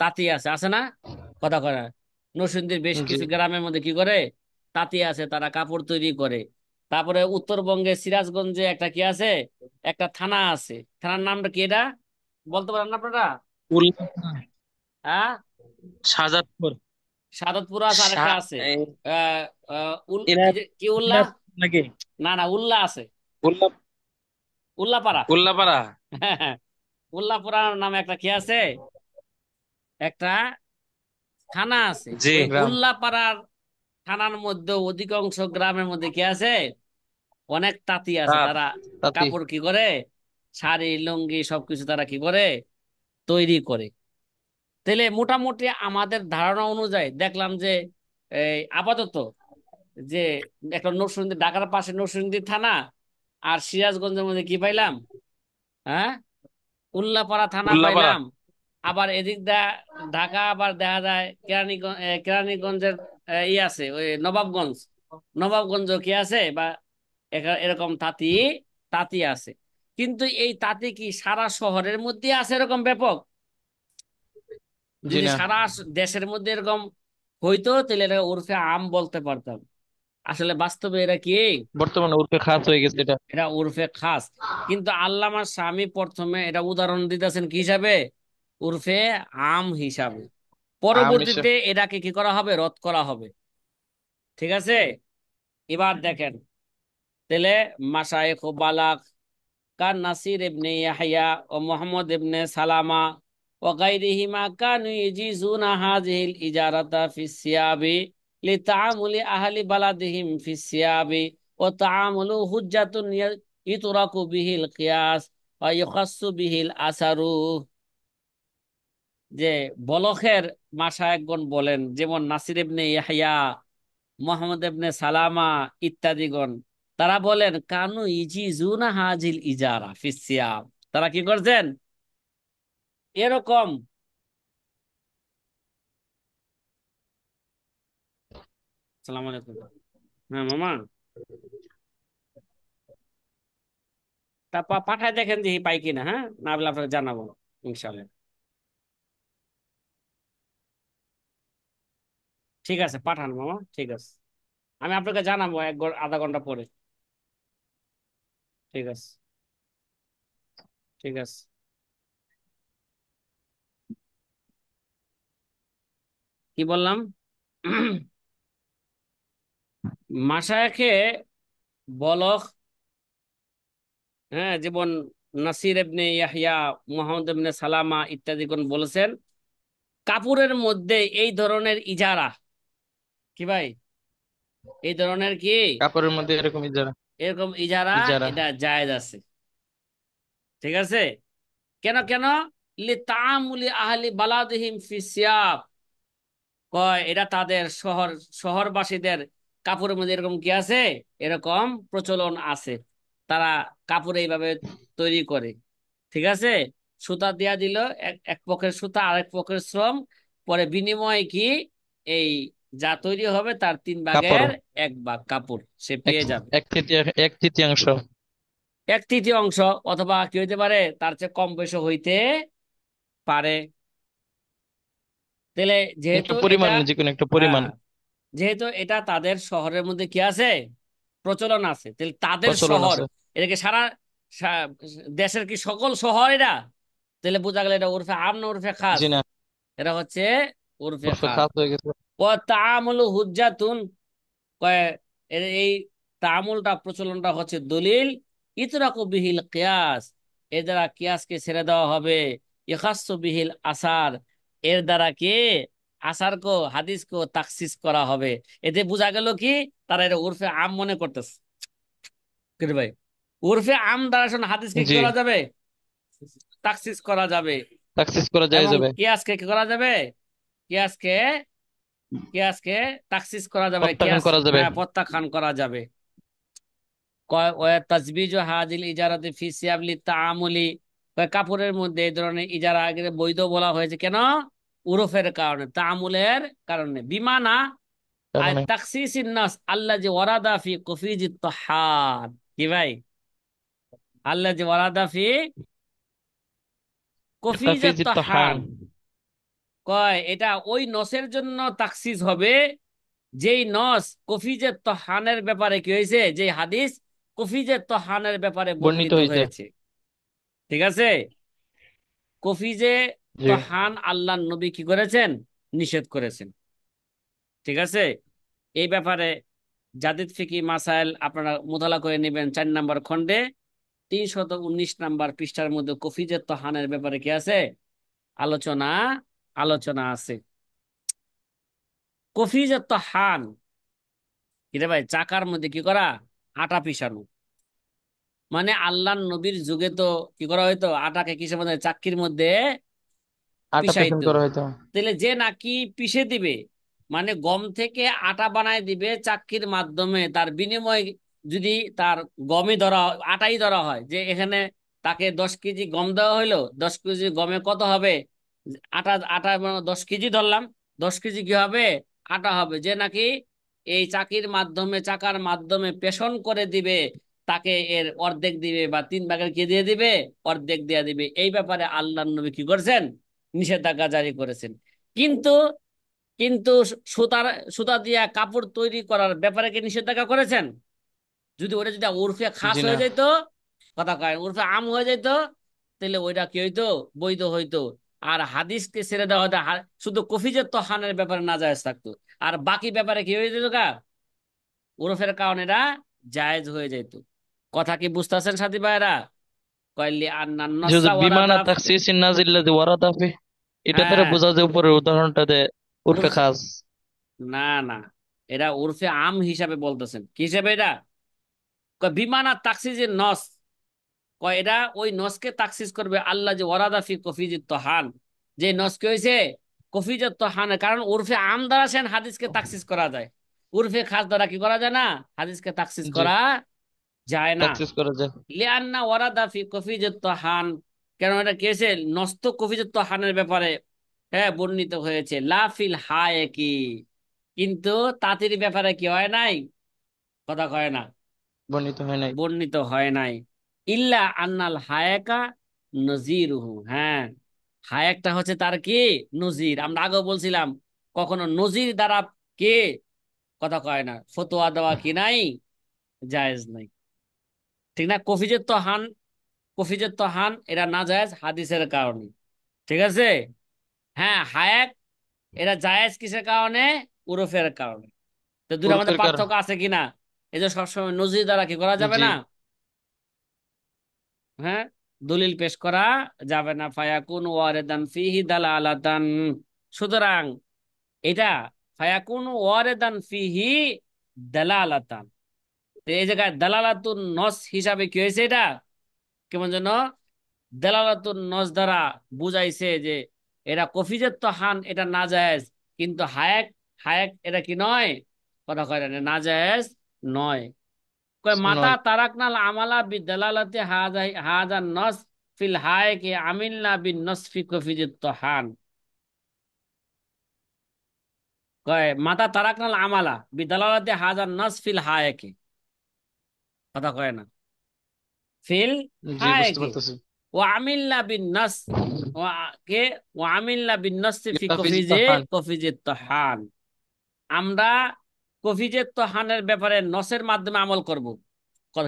S1: তাঁতি আছে, আছে না, কথা কয় না? নরসিংদীর বেশ
S2: জি।
S1: কিছু গ্রামের মধ্যে কি করে, তাঁতি আছে, তারা কাপড় তৈরি করে। তারপরে উত্তরবঙ্গে সিরাজগঞ্জে একটা কি আছে, একটা থানা আছে, থানার নামটা কি, এটা বলতে পারেন না আপনারা?
S2: উল্লাপাড়া।
S1: হ্যাঁ,
S2: শাহজাদপুর।
S1: সাদতপুর আছে, আরেকটা আছে আহ
S2: এরা
S1: কি উল্লাহ,
S2: এরা নাকি
S1: না না, উল্লাহ আছে,
S2: উল্লা
S1: উল্লাপাড়া।
S2: উল্লাপাড়া।
S1: হ্যাঁ, হ্যাঁ, উল্লাপাড়া নামে একটা কি আছে, একটা থানা আছে।
S2: জি
S1: ওই
S2: গ্রাম।
S1: উল্লাপাড়ার থানার মধ্যে অধিকাংশ গ্রামের মধ্যে কি আছে, অনেক তাঁতি আছে,
S2: তাঁত।
S1: তারা
S2: তাঁতি।
S1: কাপড় কি করে, শাড়ি লুঙ্গি সবকিছু তারা কি করে, তৈরি করে। তাহলে মোটামুটি আমাদের ধারণা অনুযায়ী দেখলাম যে এই আপাতত যে একটা নরসিংদী, ঢাকার পাশে নরসিংদী থানা, আর সিরাজগঞ্জের মধ্যে কি পাইলাম, হ্যাঁ, উল্লাপাড়া থানা
S2: উল্লাপাড়া।
S1: পাইলাম। আবার এদিক দা ঢাকা আবার দেখা যায় কেরানীগঞ্জ, কেরানীগঞ্জের ই আছে, ওই নবাবগঞ্জ, নবাবগঞ্জ কি আছে বা এরকম তাঁতি তাঁতি আছে, কিন্তু এই তাঁতি কি সারা শহরের মধ্যে আছে এরকম ব্যাপক?
S2: জি
S1: যদি
S2: না।
S1: সারা দেশের মধ্যে এরকম হইতো তাহলে এটা ওরফে আম বলতে পারতাম। আসলে বাস্তবে এরা কি,
S2: বর্তমানে উর্ফে খাস হয়ে গেছে এটা।
S1: এটা ওরফে খাস। কিন্তু আল্লামা স্বামী প্রথমে এটা উদাহরণ দিতেছেন কি হিসাবে, ওরফে আম হিসাবে।
S2: আম এসে।
S1: পরবর্তীতে এটাকে কি করা হবে, রদ করা হবে। ঠিক আছে, এবার দেখেন তাহলে মাশায়েখ ও বালাগ কান নাসির ইবনে ইয়াহইয়া ও মুহাম্মদ ইবনে সালামা ও গায়রিহিমা কানু ইজিজুনা হাযিহিল ইজারাতা ফিস সিয়াবি লিতাআমুলি আহলি বালাদিহিম ফিস সিয়াবি ও তাআমুলু হুজ্জাতুন ইতরাকু বিহিল কিয়াস ওয়া ইউখাসসু বিহিল আসারু। যে বলখের মাশায়েখগণ বলেন, যেমন নাসির ইবনে ইয়াহইয়া, মোহাম্মদ ইবনে সালামা ইত্যাদিগণ, তারা বলেন কানু ইজিজুনা হাজিল ইজারা ফিস সিয়াম, তারা কি করছেন এরকম। সালাম আলাইকুম। হ্যাঁ মামা, তা পাঠায় দেখেন দেখি পাই কিনা, হ্যাঁ না বলে আপনাকে জানাবো ইনশাল্লাহ। ঠিক আছে পাঠান মামা, ঠিক আছে, আমি আপনাকে জানাবো আধা ঘন্টা পরে। ঠিক আছে, ঠিক আছে। কি বললাম? মাশায়েখে বলখ, হ্যাঁ যেমন নাসির ইবনে ইয়াহইয়া, মুহাম্মদ ইবনে সালামা ইত্যাদিগণ বলেছেন কাপড়ের মধ্যে এই ধরনের ইজারা, কি ভাই, এই ধরনের কি
S2: কাপড়ের মধ্যে এরকম ইজারা।
S1: এরকম ইজারা,
S2: ইজারা।
S1: এটা জায়েজ আছে। ঠিক আছে, কেন কেন? লি তাআমুলি আহলি বালাদিহিম ফি সিয়াব, কয় এটা তাদের শহরবাসীদের কাপড়ের মধ্যে এরকম কি আছে, এরকম প্রচলন আছে, তারা কাপড় এইভাবে তৈরি করে। ঠিক আছে, সুতা দিয়া দিল, এক এক পক্ষের সুতা আরেক পক্ষের শ্রম, পরে বিনিময়ে কি এই যা তৈরি হবে তার তিন
S2: কাপড়।
S1: ভাগের এক ভাগ কাপড় সে
S2: এক
S1: পেয়ে যাবে।
S2: এক তৃতীয়াংশ।
S1: এক তৃতীয় অংশ, অথবা কি হইতে পারে তার চেয়ে কম বেশি হইতে পারে। তাহলে যেহেতু
S2: একটা
S1: এটা,
S2: পরিমাণ, যে কোনো একটা
S1: হ্যাঁ
S2: পরিমাণ।
S1: যেহেতু এটা তাদের শহরের মধ্যে কি আছে, প্রচলন আছে, তাহলে তাদের
S2: প্রচলন
S1: শহর,
S2: আছে।
S1: এটাকে সারা সা- দেশের কি সকল শহর এটা? তাহলে বোঝা গেল এটা উরফে আম না উরফে খাস?
S2: জি না।
S1: এটা হচ্ছে উরফে
S2: উর্ফে
S1: খাস।
S2: খাস হয়ে গেছে।
S1: ও তাআমুলু হুজ্জাতুন, কয় এই তাআমুলটা প্রচলনটা হচ্ছে দলিল, ইতরাকু বিহিল কিয়াস, এর দ্বারা কিয়াসকে ছেড়ে দেওয়া হবে, ইখাসসু বিহিল আসার, এর দ্বারা কি আসার কো হাদিস কো তাখসিস করা হবে। এতে বোঝা গেল কি তারা এটা উরফে আম মনে করতেছে। কি রে ভাই, উরফে আম দ্বারা শোন হাদিসকে কি
S2: জি।
S1: করা যাবে, তাখসিস করা যাবে,
S2: সাকসেস করা যায়
S1: এবং
S2: যাবে।
S1: কিয়াসকে কি করা যাবে, কিয়াসকে কিয়াসকে তাখসিস করা যাবে,
S2: প্রত্যাখ্যান
S1: কিয়াস
S2: করা যাবে।
S1: হ্যাঁ প্রত্যাখ্যান করা যাবে। কয় ওয়া তাজবিজু হাদিল ইজারাতি ফি সিয়াবলি তাআমুলি, কয় কাপড়ের মধ্যে এই ধরনের ইজারা আগে বৈধ বলা হয়েছে কেন, উরফের কারণে, তাআমুলের কারণে, বিমানা আই
S2: কারণে।
S1: তাখসিসিন নাস আল্লাজি ওয়ারাদা ফি কুফিজিত তাহার। কি ভাই, আল্লাজি ওয়ারাদা ফি কুফিজিত
S2: তাফিজিত
S1: তাহার,
S2: হান।
S1: কয় এটা ওই নসের জন্য তাখসিস হবে যেই নস কফিজে তহানের ব্যাপারে কি হয়েছে, যে হাদিস কফিজে তহানের ব্যাপারে
S2: বর্ণিত
S1: বর্ণিত
S2: হয়েছে।
S1: হয়েছে। ঠিক আছে, কফিজে
S2: জি।
S1: তহান আল্লাহ নবী কি করেছেন, নিষেধ করেছেন। ঠিক আছে, এই ব্যাপারে জাদিদ ফিকি মাসাইল আপনারা মোতালা করে নেবেন 4 নম্বর খণ্ডে 319 নম্বর পৃষ্ঠার মধ্যে কফিজে তহানের ব্যাপারে কি আছে, আলোচনা আলোচনা আছে। কফিজে তহান কি রে ভাই, চাকার মধ্যে কি করা, আটা পিষানো। মানে আল্লাহ নবীর যুগে তো কি করা হয়তো, আটাকে কিসের মধ্যে, চাক্কির মধ্যে
S2: আটা পেশন
S1: পিষাইতো।
S2: করা হয়তো।
S1: তাহলে যে নাকি পিষে দিবে, মানে গম থেকে আটা বানায় দিবে চাক্কির মাধ্যমে, তার বিনিময়ে যদি তার গমই ধরা আটাই ধরা হয়, যে এখানে তাকে 10 কেজি গম দেওয়া হইলো, 10 কেজি গমে কত হবে, আটা আটা 10 কেজি ধরলাম, 10 কেজি কি হবে, আটা হবে, যে নাকি এই চাকির মাধ্যমে চাকার মাধ্যমে পেষণ করে দিবে, তাকে এর অর্ধেক দিবে বা 3 ভাগের কি দিয়ে দিবে, অর্ধেক দিয়ে দিবে। এই ব্যাপারে আল্লাহর নবী কি করেছেন, নিষেধাজ্ঞা জারি করেছেন। কিন্তু কিন্তু সুতার সুতা দিয়া কাপড় তৈরি করার ব্যাপারে কি নিষেধাজ্ঞা করেছেন? যদি ওটা যদি উরফে খাস
S2: জি না।
S1: হয়ে যেত, কথা কয় উরফে আম হয়ে যেত, তাহলে ওইটা কি হইতো, বৈধ হইতো। আর হাদিসকে ছেড়ে দেওয়া হতো, শুধু কফিজের তহানের ব্যাপারে না জায়েজ থাকতো। আর বাকি ব্যাপারে কি হয়ে যেত গা, ওরফের কারণে এটা জায়েজ হয়ে যেত। কথা কি বুঝতেছেন সাথী ভাইরা? কইলি আন্নান
S2: যে যে
S1: নসা
S2: বিমানা
S1: ওয়ারাদা।
S2: তাখসিসিন নাজিল্লাযী ওয়ারাদা ফি, এটা দ্বারা
S1: হ্যাঁ,
S2: বোঝা যায় উপরের উদাহরণটা দেয় উরফে
S1: উরফে,
S2: খাস।
S1: না না, এরা উরফে আম হিসাবে বলতেছেন। কি হিসাবে এটা? কয় বিমানা তাকসিজের নস, কয় এটা ওই নসকে তাকসিস করবে আল্লাহ যে ওয়ারাদা ফি কফিজিত তহান, যে নসকে হয়েছে কফিজত তহানের কারণ উরফে আম দ্বারা সেন হাদিসকে তাকসিস করা যায়। উরফে খাস দ্বারা কি করা যায় না, হাদিসকে তাকসিস
S2: জি,
S1: করা যায় না।
S2: তাখসিস করা যায়।
S1: লিআন্না ওয়ারাদা ফি কফিজত তহান, কেন এটা কি হয়েছে, নস্ত কফিজত তহানের ব্যাপারে হ্যাঁ বর্ণিত হয়েছে। লা ফিল হায় কি, কিন্তু তাঁতির ব্যাপারে কি হয় নাই, কথা কয় না,
S2: বর্ণিত হয় নাই।
S1: বর্ণিত হয় নাই। ইল্লা আন্নাল হায়াকা নজিরুহু, হ্যাঁ, হায়াকটা হচ্ছে তার কি, নজির। আমরা আগেও বলছিলাম, কখনো নজির দ্বারা কে, কথা কয় না, ফতোয়া দেওয়া কি নাই, জায়েজ নাই। ঠিক না? কফিজের তো হান, কফিজের তো হান এরা না জায়েজ হাদিসের কারণে। ঠিক আছে। হ্যাঁ, হায়াক এরা জায়েজ কিসের কারণে, উরফের কারণে। তো দুটার মধ্যে
S2: উরফের কার।
S1: পার্থক্য আছে কিনা, এই যে সবসময় নজির দ্বারা কি করা যাবে
S2: জি।
S1: না, হ্যাঁ, দলিল পেশ করা যাবে না। ফায়াকুন ওয়ারেদান ফিহি দালালাতান, সুতরাং এটা ফায়াকুন ওয়ারেদান ফিহি দালালাতান, তো এই জায়গায় দালালাতুন নস হিসাবে কি হয়েছে এটা, কেমন যেন দালালাতুন নস দ্বারা বুঝাইছে যে এরা কফিজের তো হান এটা না জায়েজ, কিন্তু হায়াক, হায়াক এটা কি নয়, কথা কয় না, না জায়েজ নয়। কয় মাতা
S2: নয়।
S1: তারাকনাল আমালা বিদালালাতি হাযা হাযা নস ফিল হায়কি আমিলনা বিন নস ফি কফিজিত তহান। কয় মাতা তারাকনাল আমালা বিদালালাতি হাযা নস ফিল হায়কি, কথা কয় না, ফিল
S2: জি, বুঝতে
S1: হায়কি
S2: পারতেছি।
S1: ও আমিলনা বিন নস, ওয়া কে ও আমিলনা বিন নস ফি
S2: ইকাফিজ
S1: কফিজে
S2: তাহান।
S1: কফিজিত তহান, আমরা কফিজের তহানের ব্যাপারে নসের মাধ্যমে আমল করব।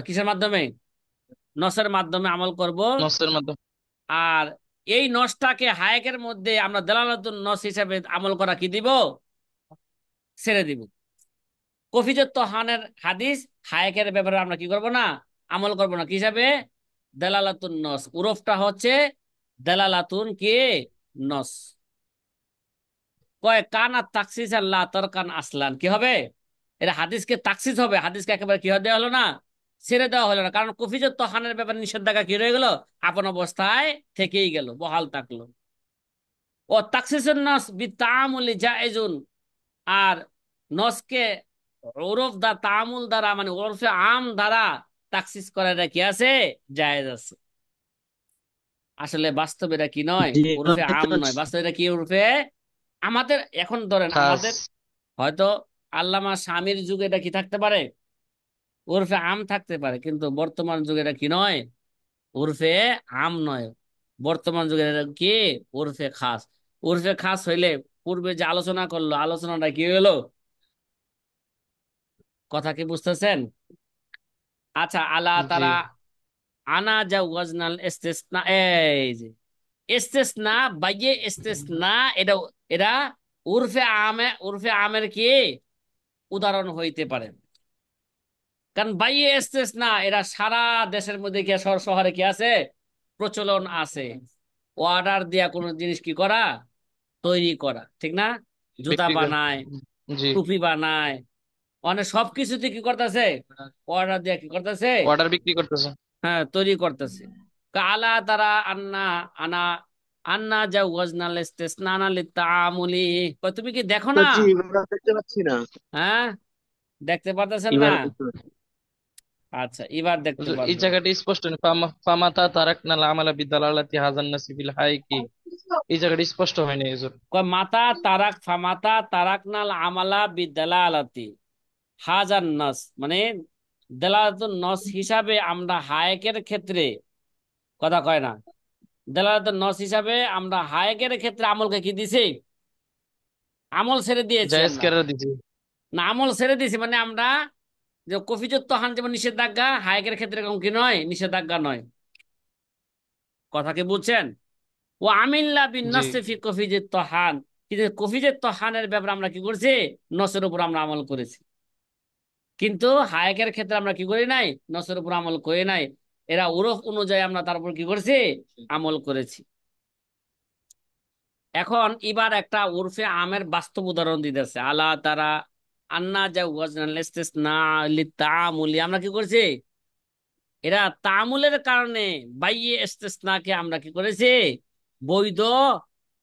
S1: কিসের মাধ্যমে, নসের মাধ্যমে আমল করব।
S2: নসের মাধ্যমে।
S1: আর এই নসটাকে হায়েকের মধ্যে আমরা দালালাতুন নস হিসাবে আমল করা কি দিব, ছেড়ে দিব। কফিজত তহানের হাদিস হায়েকের ব্যাপারে আমরা কি করব না, আমল করব না। কি হিসাবে, দালালাতুন নস, উরফটা হচ্ছে দালালাতুন কি, নস। কয় কানা তাকসিস আল্লাহ তরকান আসলান, কি হবে, এটা হাদিসকে তাকসিস হবে, হাদিসকে একেবারে কি দেওয়া হলো না, ছেড়ে দেওয়া হলো না। কারণ কফিজত তহানের ব্যাপারে নিষেধাজ্ঞা কি রয়ে গেল, আপন অবস্থায় থেকেই গেল, বহাল থাকলো। ও তাকসিসুন নস বিতাআমুলি জায়েজুন, আর নসকে ওরফ দা তাআমুল দ্বারা মানে ওরফে আম দ্বারা তাকসিস করা এটা কি আছে, জায়েজ আছে। আসলে বাস্তবে এটা কি নয়,
S2: জি,
S1: ওরফে আম নয়, বাস্তবে এটা কি, ওরফে আমাদের এখন ধরেন
S2: খাস।
S1: আমাদের হয়তো আল্লামা স্বামীর যুগে এটা কি থাকতে পারে, ওরফে আম থাকতে পারে, কিন্তু বর্তমান যুগে এটা কি নয়, ওরফে আম নয়। বর্তমান যুগে এটা কি, ওরফে খাস। ওরফে খাস হইলে পূর্বে যে আলোচনা করলো, আলোচনাটা কি হলো, কথা কি বুঝতেছেন? আচ্ছা, আলা
S2: জি।
S1: তারা আনা যা ওয়াজনাল ইস্তিসনা, এই যে ইস্তিসনা, বাইয়ে ইস্তিসনা, এটা এটা উরফে আমে, উরফে আমের কি উদাহরণ হইতে পারে। কারণ বাইয়ে ইস্তিসনা এরা সারা দেশের মধ্যে কি, শহর শহরে কি আছে, প্রচলন আছে। অর্ডার দেয়া কোনো জিনিস কি করা, তৈরি করা, ঠিক না? জুতা
S2: বিক্রি করে।
S1: বানায়,
S2: জি।
S1: টুপি বানায়, অনেক সবকিছুতে কি করতেছে, অর্ডার দেয়া কি করতেছে,
S2: অর্ডার বিক্রি করতেছে।
S1: হ্যাঁ তৈরি করতেছে। আলা তারা আন্না আনা আন্না যা ওয়াজনাল ইস্তিসনানা লিতাআমুলি, তুমি কি দেখো না,
S3: জি, এবার দেখতে পাচ্ছি না।
S1: হ্যাঁ, দেখতে পারতেছেন না?
S3: এবার দেখতে পাচ্ছি।
S1: আচ্ছা, এবার দেখতে
S2: হুজুর, এই
S1: পারবেন।
S2: জায়গাটা স্পষ্ট নেই। ফামাতা তারাকনাল আমালা বিদালালাতি হাজান নাসিবিল হাই কি, এই জায়গাটা স্পষ্ট হয়নি হুজুর।
S1: কয় মাতা তারাক ফামাতা তারাকনাল আমালা বিদালালাতি হাজান নাস, মানে দেলালাতুন নস হিসাবে আমরা হায়েকের ক্ষেত্রে, কথা কয় না, দেলালাতুন নস হিসাবে আমরা হায়েকের ক্ষেত্রে আমলকে কি দিছি? আমল ছেড়ে দিয়েছি
S2: জায়েজ
S1: আমরা।
S2: কেরার দিছি।
S1: না, আমল ছেড়ে দিয়েছি মানে আমরা, যে কফিজত হান যেমন নিষেধাজ্ঞা, হায়েকের ক্ষেত্রে এরকম কি নয়, নিষেধাজ্ঞা নয়। কথা কি বুঝছেন? ও আমিল্লা বিন
S2: জি।
S1: নসে ফি কফিজত হান, কিন্তু কফিজত হানের ব্যাপারে আমরা কি করছি? নসের উপর আমরা আমল করেছি। কিন্তু হায়েকের ক্ষেত্রে আমরা কি করি নাই? নসের উপর আমল করি নাই। এরা উরফ অনুযায়ী আমরা তার উপর কি করেছি? আমল করেছি। এখন এবার একটা উরফে আমের বাস্তব উদাহরণ দিতেছে। আলা তারা আন্না যা ওয়াজনাল ইস্তিসনা লিতাআমুলি, আমরা কি করছি? এরা তামুলের কারণে বাইয়ে ইস্তিসনাকে আমরা কি করেছি? বৈধ,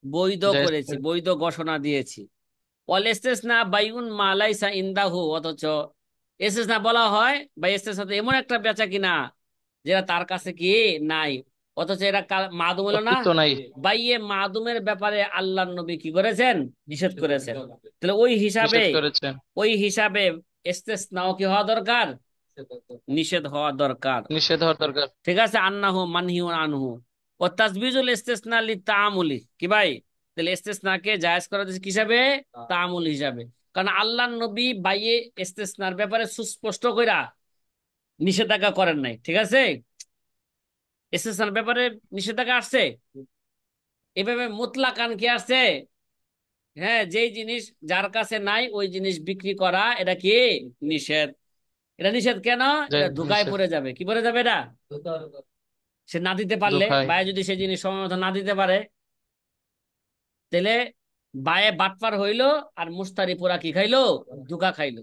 S1: বৈধ
S2: জায়েজ
S1: করেছি,
S2: কেরার।
S1: বৈধ ঘোষণা দিয়েছি। অল ইস্তিসনা বাইউন মা লাইসা ইনদাহু, অথচ ইস্তিসনা বলা হয় বা ইস্তিসনা তো এমন একটা বেচা কিনা যেটা তার কাছে কি নাই, অথচ এরা মাদুম হলো না।
S2: অস্তিত্ব নাই।
S1: বাইয়ে মাদুমের ব্যাপারে আল্লাহ নবী কি করেছেন? নিষেধ করেছেন। তাহলে ওই হিসাবে,
S2: নিষেধ করেছেন।
S1: ওই হিসাবে ইস্তেসনাও কি হওয়া দরকার? নিষেধ হওয়া দরকার।
S2: নিষেধ হওয়ার দরকার।
S1: ঠিক আছে, আন্নাহু মানহিউন আনহু। ও তাসবিজুল ইস্তেসনা লিতাআমুলি, কি ভাই? তাহলে ইস্তেসনাকে জায়েজ করা হয়েছে কি হিসাবে? তাআমুল হিসাবে। কারণ আল্লাহ নবী বাইয়ে ইস্তেসনার ব্যাপারে সুস্পষ্ট কইরা নিষেধাজ্ঞা করেন নাই, ঠিক আছে? ইস্তেসনার ব্যাপারে নিষেধাজ্ঞা আসছে, এভাবে মুতলাকান কি আসছে? হ্যাঁ, যেই জিনিস যার কাছে নাই ওই জিনিস বিক্রি করা, এটা কি? নিষেধ। এটা নিষেধ কেন? এটা ধোঁকায়
S2: নিষেধ।
S1: পড়ে যাবে। কি পড়ে যাবে এটা? সে না দিতে পারলে,
S2: দুখায়।
S1: বায়ে যদি সেই জিনিস সময় মতো না দিতে পারে, তাহলে বায়ে বাটপার হইলো, আর মুস্তারি পোড়া কি খাইলো? ধোঁকা খাইলো।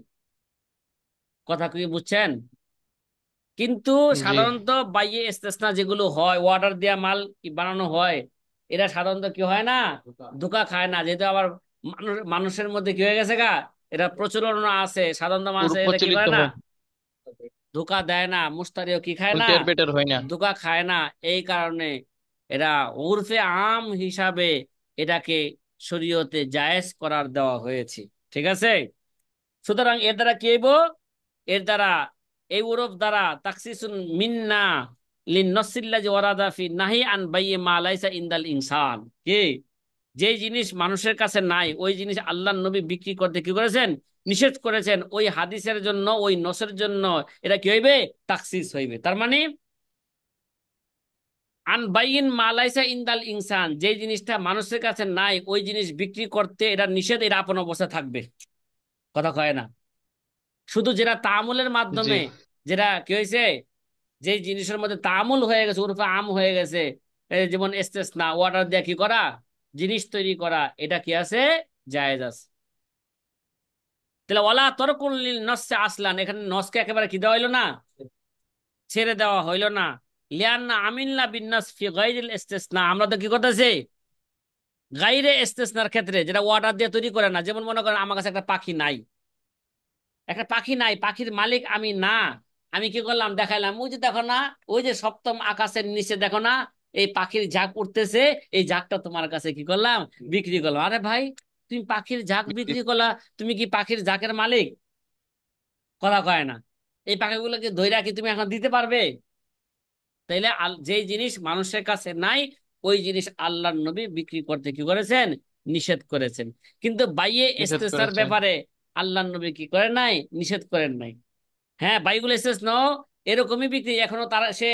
S1: কথা কি বুঝছেন? কিন্তু
S2: জি।
S1: সাধারণত বাইয়ে ইস্তেসনা যেগুলো হয়, অর্ডার দেয়া মাল কি বানানো হয়, এরা সাধারণত কি হয় না? ধোঁকা খায় না। যেহেতু আবার মানুষের মধ্যে কি হয়ে গেছে গা, এটা প্রচলন আছে, সাধারণত মানুষ এটা কি
S2: প্রচলিত
S1: করে না,
S2: হয়।
S1: ধোঁকা দেয় না। মুস্তারিও কি খায় না?
S2: টের বেটার হয় না।
S1: ধোঁকা খায় না। এই কারণে এরা উরফে আম হিসাবে এটাকে শরীয়তে জায়েজ করার দেওয়া হয়েছে। ঠিক আছে? সুতরাং এর দ্বারা কি হইব? এর দ্বারা, এই উরফ দ্বারা তাকসিসুন মিন্না লিন নসিল্লাজি ওয়ারাদা ফি নাহি আন বাইয়ে মা লাইসা ইনদাল ইনসান। কি? যেই জিনিস মানুষের কাছে নাই ওই জিনিস আল্লাহর নবী বিক্রি করতে কি করেছেন? নিষেধ করেছেন। ওই হাদিসের জন্য, ওই নসের জন্য এটা কি হইবে? তাকসিস হইবে। তার মানে আন বাইইন মা লাইসা ইনদাল ইনসান, যে জিনিসটা মানুষের কাছে নাই ওই জিনিস বিক্রি করতে এটা নিষেধ, এটা আপন অবস্থা থাকবে। কথা কয় না? শুধু যেটা তামুলের
S2: জি।
S1: মাধ্যমে, যেটা কি হয়েছে, যে জিনিসের মধ্যে তামুল হয়ে গেছে, উরফে আম হয়ে গেছে, এই যেমন ইস্তেসনা, অর্ডার দিয়ে কি করা, জিনিস তৈরি করা, এটা কি আছে? জায়েজ আছে। তাহলে ওয়ালা তরকুল লিল নসে আসলান, এখানে নসকে একেবারে কি দেওয়া হইলো না? ছেড়ে দেওয়া হইলো না। লিয়ান্না আমিনলা বিন্নাস ফি গায়রিল ইস্তিসনা, আমরা তো কি করতেছি? গায়রে ইস্তিসনার ক্ষেত্রে, যেটা অর্ডার দিয়ে তৈরি করে না। যেমন মনে করেন আমার কাছে একটা পাখি নাই, একটা পাখি নাই, পাখির মালিক আমি না। আমি কি করলাম? দেখাইলাম, ওই যে দেখো না, ওই যে সপ্তম আকাশের নিচে দেখো না, এই পাখির ঝাঁক উঠতেছে, এই ঝাঁকটা তোমার কাছে কি করলাম? বিক্রি করলাম। আরে ভাই, তুমি পাখির ঝাঁক বিক্রি করলা, তুমি কি পাখির ঝাঁকের মালিক? কথা কয় না? এই পাখিগুলোকে ধইরা কি তুমি এখন দিতে পারবে? তাইলে যেই জিনিস মানুষের কাছে নাই ওই জিনিস আল্লাহর নবী বিক্রি করতে কি করেছেন? নিষেধ করেছেন। কিন্তু বাইয়ে
S2: নিষেধ
S1: ইস্তেসার
S2: করেছেন।
S1: ব্যাপারে আল্লাহর নবী কি করেন নাই? নিষেধ করেন নাই। হ্যাঁ, বাইগুলো এসেস ন, এরকমই বিক্রি এখনো তার, সে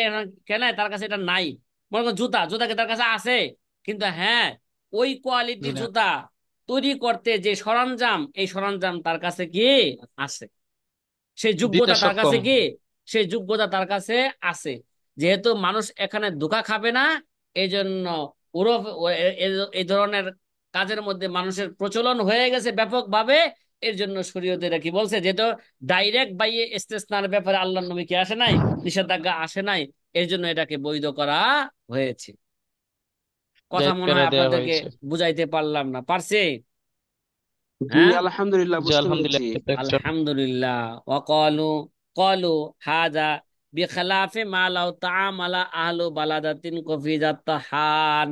S1: কেন তার কাছে এটা নাই। মনে করো জুতা, জুতাকে তার কাছে আছে, কিন্তু হ্যাঁ, ওই
S2: জি
S1: কোয়ালিটির
S2: না।
S1: জুতা তৈরি করতে যে সরঞ্জাম, এই সরঞ্জাম তার কাছে কি আছে? সেই
S2: দিতে
S1: যোগ্যতা তার কাছে
S2: সক্ষম।
S1: কি? সেই যোগ্যতা তার কাছে আছে। যেহেতু মানুষ এখানে ধোঁকা খাবে না, এই জন্য ওরফ এই ধরনের কাজের মধ্যে মানুষের প্রচলন হয়ে গেছে ব্যাপকভাবে। এর জন্য শরীয়তে এটা কি বলছে, যেহেতু ডাইরেক্ট বাইয়ে ইস্তেসনার ব্যাপারে আল্লাহ নবী কি আসে নাই, নিষেধাজ্ঞা আসে নাই, এর জন্য এটাকে বৈধ করা হয়েছে। কথা
S2: জায়েজ
S1: মনে
S2: করে
S1: হয়
S2: দেয়া
S1: আপনাদেরকে
S2: হয়েছে।
S1: বুঝাইতে পারলাম না, পারছি?
S3: জি
S1: হ্যাঁ,
S3: আলহামদুলিল্লাহ
S2: জি
S3: বুঝতে পেরেছি।
S2: আলহামদুলিল্লাহ, ঠিক আছে।
S1: আলহামদুলিল্লাহ। ওয়াকালু, ক্বালু হাযা বিখিলাফি মা লাউ তাআমালা আহলু বালাদাতিন কফিজাত তাহান।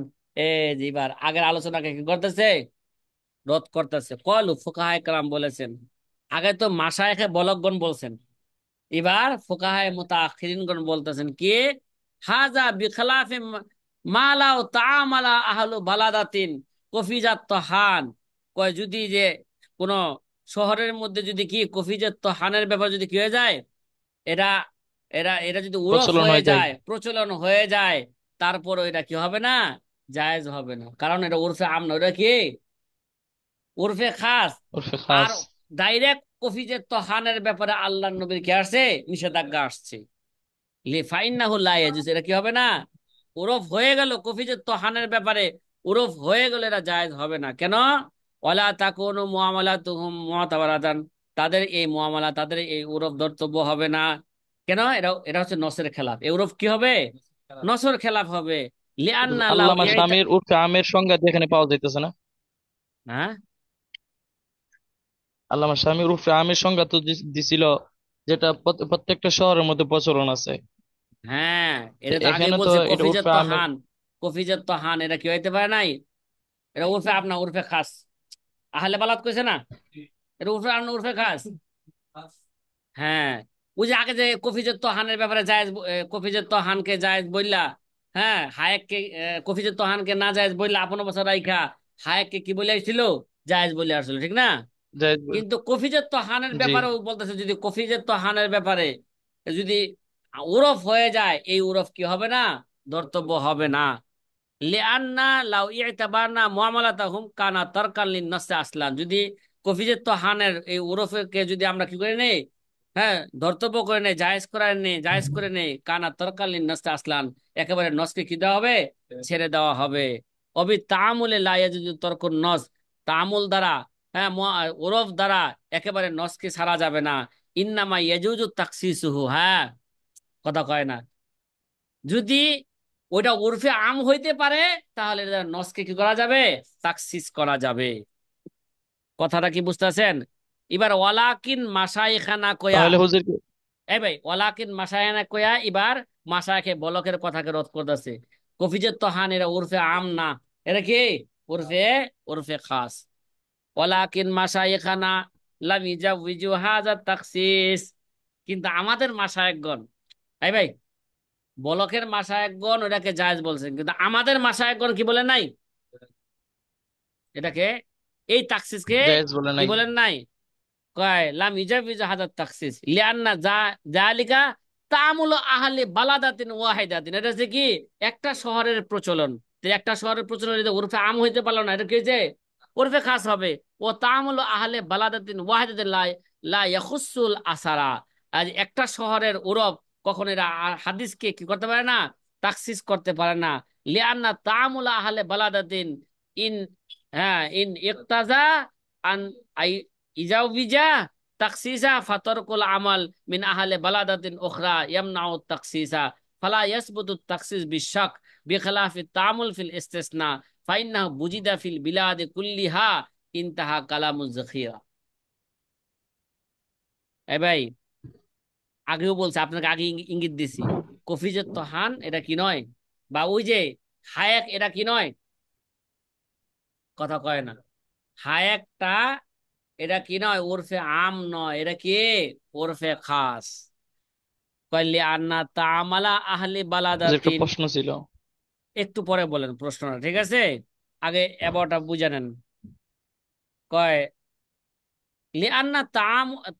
S1: জিবার আগের আলোচনাকে কি করতেছে? রদ করতেছে। ক্বালু, ফুকাহায়ে কেরাম বলেছেন। আগে তো মাশায়েখে বলগগণ বলছেন, এবার ফুকাহায়ে মুতাআখিরিনগণ বলতেছেন কি, হাজা বিখলাফি মালাও তাআমালা আহলু বালাদাতিন কফিজাত তহান। কয় যদি যে কোন শহরের মধ্যে যদি কি কফিজাত তহানের ব্যাপার যদি কি হয়ে যায়, এরা এরা এরা যদি উরফ
S2: প্রচলন
S1: হয়ে
S2: হয়ে যায়।
S1: যায়, প্রচলন হয়ে যায়, তারপর এটা কি হবে না, জায়েজ হবে না, কারণ এটা উরফে আম না, ওটা কি উরফে খাস।
S2: উরফে
S1: আর
S2: খাস।
S1: ডাইরেক্ট কফিজে তহানের ব্যাপারে আল্লাহ নবীর কি আসছে, নিষেধাজ্ঞা আসছে। লিফাইন্নাহু লা ইয়াজুজ, এটা কি হবে না, ওরফ হয়ে গেল কফিজে তহানের ব্যাপারে, ওরফ হয়ে গেল, এটা জায়েজ হবে না। কেন? ওয়ালা তাকুনু মুআমালাতুহুম মুতাবারাতান, তাদের এই মুআমালা, তাদের এই ওরফ ধর্তব্য হবে না। কেন? এটা এটা হচ্ছে নসের খেলাফ, এই ওরফ কি হবে, নসর খেলাফ হবে। লিআন্না লাউ
S2: আল্লামা
S1: ইতা,
S2: শামীর উরফে আমের সংজ্ঞা তো এখানে পাওয়া যাইতেছে না।
S1: হ্যাঁ
S2: আল্লামা শামীর উরফে আমের সংজ্ঞা তো দিছিল, যেটা প্রত্যেকটা শহরের মধ্যে প্রচলন আছে।
S1: হ্যাঁ,
S2: তো
S1: এটা তো আগে
S2: এখানে তো
S1: বলছে
S2: এটা
S1: কফিজের
S2: উরফে আমের।
S1: তহান, কফিজের তহান এটা কি হইতে পারে নাই, এটা উরফে আপনা উরফে খাস। আহলে বালাত কইছে না, এটা উরফে আপনা উরফে খাস। হ্যাঁ, ওই যে আগে যে কফিজের তহানের ব্যাপারে জায়েজ কফিজের তহানকে জায়েজ বললা, হ্যাঁ হায়েককে কফিজের তহানকে না জায়েজ বললা, 15 বছর রাইখা হায়েককে কি বলে আসছিল, জায়েজ বলে আসছিল, ঠিক না? কিন্তু কফিজের তহানের
S2: জি।
S1: ব্যাপারেও বলতেছে, যদি কফিজের তহানের ব্যাপারে যদি উরফ হয়ে যায়, এই উরফ কি হবে না, ধর্তব্য হবে না। লিআন্না লাউ ইতাবারনা মুআমালাতাহুম কানা তারকান লিন-নাস আসলান, যদি কফিজের তহানের এই উরফকে যদি আমরা কি করে নেই, হ্যাঁ ধর্তব্য করে নেই, জায়েজ করে নেই, জায়েজ করে নেই, কানা তারকান লিন-নাস আসলান, একেবারে নসকে কি দেওয়া হবে, ছেড়ে দেওয়া হবে। অবি তাআমুলে লা ইয়াজুজু তারকুন নস, তাআমুল দ্বারা, হ্যাঁ ওরফ দ্বারা একেবারে নসকে ছাড়া যাবে না। ইন্নামা ইয়াজুজু তাখসিসুহু, হ্যাঁ কথা কয় না, যদি ওইটা উরফে আম হইতে পারে, তাহলে এটা নসকে কি করা যাবে, তাকসিস করা যাবে। কথাটা কি বুঝতেছেন? এবার ওয়ালাকিন মাশাইখানা কয়া,
S2: তাহলে হুজুর
S1: এই ভাই ওয়ালাকিন মাশাইখানা কয়া, এবার মাশাইখে বলকের কথাকে রদ করতেছে। কফিজের তহান এরা উরফে আম না, এটা কি উরফে, উরফে খাস। ওয়ালাকিন মাশাইখানা লাম ইজাউযু হাযা তাকসিস, কিন্তু আমাদের মাশায়েখগণ, এই ভাই বলকের মাশায়েখগণ ওটাকে জায়েজ বলছেন, কিন্তু আমাদের মাশায়েখগণ কি বলেন নাই, এটাকে এই তাকসিসকে
S2: জায়েজ বলে
S1: কি
S2: নাই।
S1: বলেন নাই, কয় লাম ইজাবিজ হাদাত তাকসিস লিআন্না জালিকা তামুল আহলি বালাদাতিন ওয়াহিদাতিন, এটা হচ্ছে কি একটা শহরের প্রচলন। তো একটা শহরের প্রচলন এটা উরফে আম হইতে পারলো না, এটা কি হয়েছে, উরফে খাস হবে। ও তামুল আহলে বালাদাতিন ওয়াহিদাতিন লা লা ইয়াখুসুল আসারা, আজ একটা শহরের উরফ কখন এরা হাদিসকে কি করতে পারে না, তাকসিস করতে পারে না। লিআন্না তামুল আহলে বালাদাতিন ইন, হ্যাঁ ইন ইকতাজা আন ইজাউবিজা তাকসিসা ফাতরকুল আমাল মিন আহলে বালাদাতিন উখরা ইয়ামনাউ তাকসিসা ফালা ইয়াসবুতু তাকসিস বিশাক বিখিলাফি তামুল ফিল ইস্তিসনা ফাইন্নাহু বুজিদা ফিল বিলাদি কুল্লিহা। ইনতাহা কালামুজ যাখিরা। এই ভাই আগেও বলছে, আপনাকে আগে ইঙ্গিত দিছি, কফিজের তহান এটা কি নয়, বা ওই যে হায়াক এটা কি নয়, কথা কয় না, হায়াকটা এটা কি নয়, ওরফে আম নয়, এটা কি ওরফে খাস। কইলি আন্না তামালা আহলি
S2: যে একটা
S1: বালাদাতিন,
S2: প্রশ্ন ছিল।
S1: একটু পরে বলেন প্রশ্নটা, ঠিক আছে, আগে এবারটা বুঝে নেন। কয় লিআন্না